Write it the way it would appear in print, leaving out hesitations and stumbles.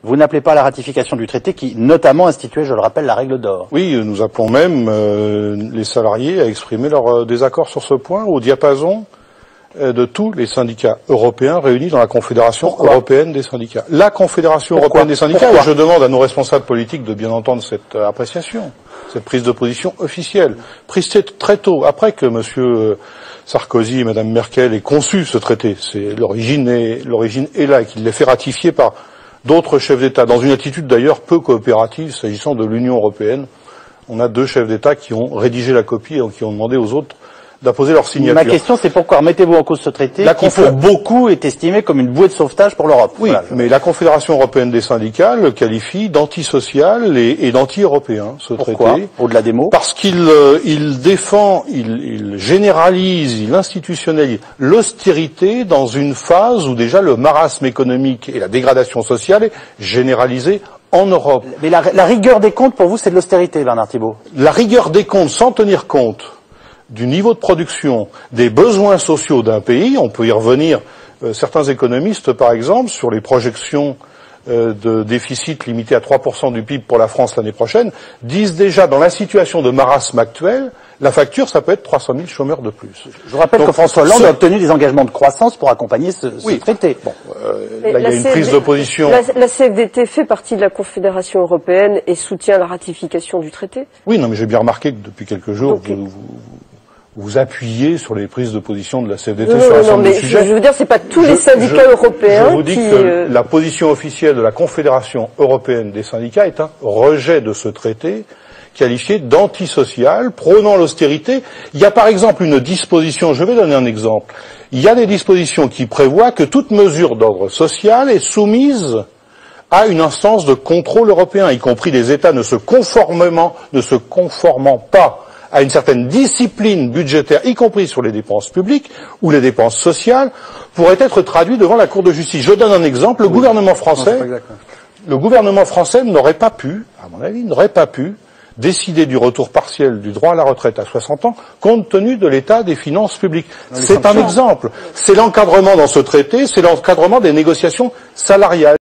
vous n'appelez pas à la ratification du traité qui, notamment, instituait, je le rappelle, la règle d'or. Oui, nous appelons même les salariés à exprimer leur désaccord sur ce point au diapason de tous les syndicats européens réunis dans la Confédération européenne des syndicats. La Confédération européenne des syndicats, et je demande à nos responsables politiques de bien entendre cette appréciation, cette prise de position officielle, prise très tôt, après que M. Sarkozy et Mme Merkel aient conçu ce traité. L'origine est là et qu'il l'ait fait ratifier par d'autres chefs d'État, dans une attitude d'ailleurs peu coopérative s'agissant de l'Union européenne. On a 2 chefs d'État qui ont rédigé la copie et qui ont demandé aux autres d'apposer leur signature. Ma question, c'est pourquoi remettez-vous en cause ce traité qui, pour beaucoup, est estimé comme une bouée de sauvetage pour l'Europe. Oui, voilà. Mais la Confédération européenne des syndicats le qualifie d'antisocial et d'anti-européen, ce traité. Au-delà des mots? Parce qu'il défend, il généralise, il institutionnalise l'austérité dans une phase où déjà le marasme économique et la dégradation sociale est généralisée en Europe. Mais la rigueur des comptes, pour vous, c'est de l'austérité, Bernard Thibault? La rigueur des comptes sans tenir compte du niveau de production, des besoins sociaux d'un pays, on peut y revenir, certains économistes par exemple, sur les projections de déficit limité à 3% du PIB pour la France l'année prochaine, disent déjà dans la situation de marasme actuelle, la facture ça peut être 300 000 chômeurs de plus. Je vous rappelle que François Hollande a obtenu des engagements de croissance pour accompagner ce traité. Bon, là il y a une prise de position. La CFDT fait partie de la Confédération européenne et soutient la ratification du traité? Oui, non mais j'ai bien remarqué que depuis quelques jours, vous appuyez sur les prises de position de la CFDT sur un certain nombre de sujets. Je veux dire, c'est pas tous les syndicats européens qui... Je vous dis que la position officielle de la Confédération européenne des syndicats est un rejet de ce traité qualifié d'antisocial, prônant l'austérité. Il y a par exemple une disposition, je vais donner un exemple, il y a des dispositions qui prévoient que toute mesure d'ordre social est soumise à une instance de contrôle européen, y compris les États ne se conformant pas à une certaine discipline budgétaire, y compris sur les dépenses publiques ou les dépenses sociales, pourrait être traduit devant la Cour de justice. Je donne un exemple. Le gouvernement français n'aurait pas pu, à mon avis, décider du retour partiel du droit à la retraite à 60 ans, compte tenu de l'état des finances publiques. C'est un exemple. C'est l'encadrement dans ce traité, c'est l'encadrement des négociations salariales.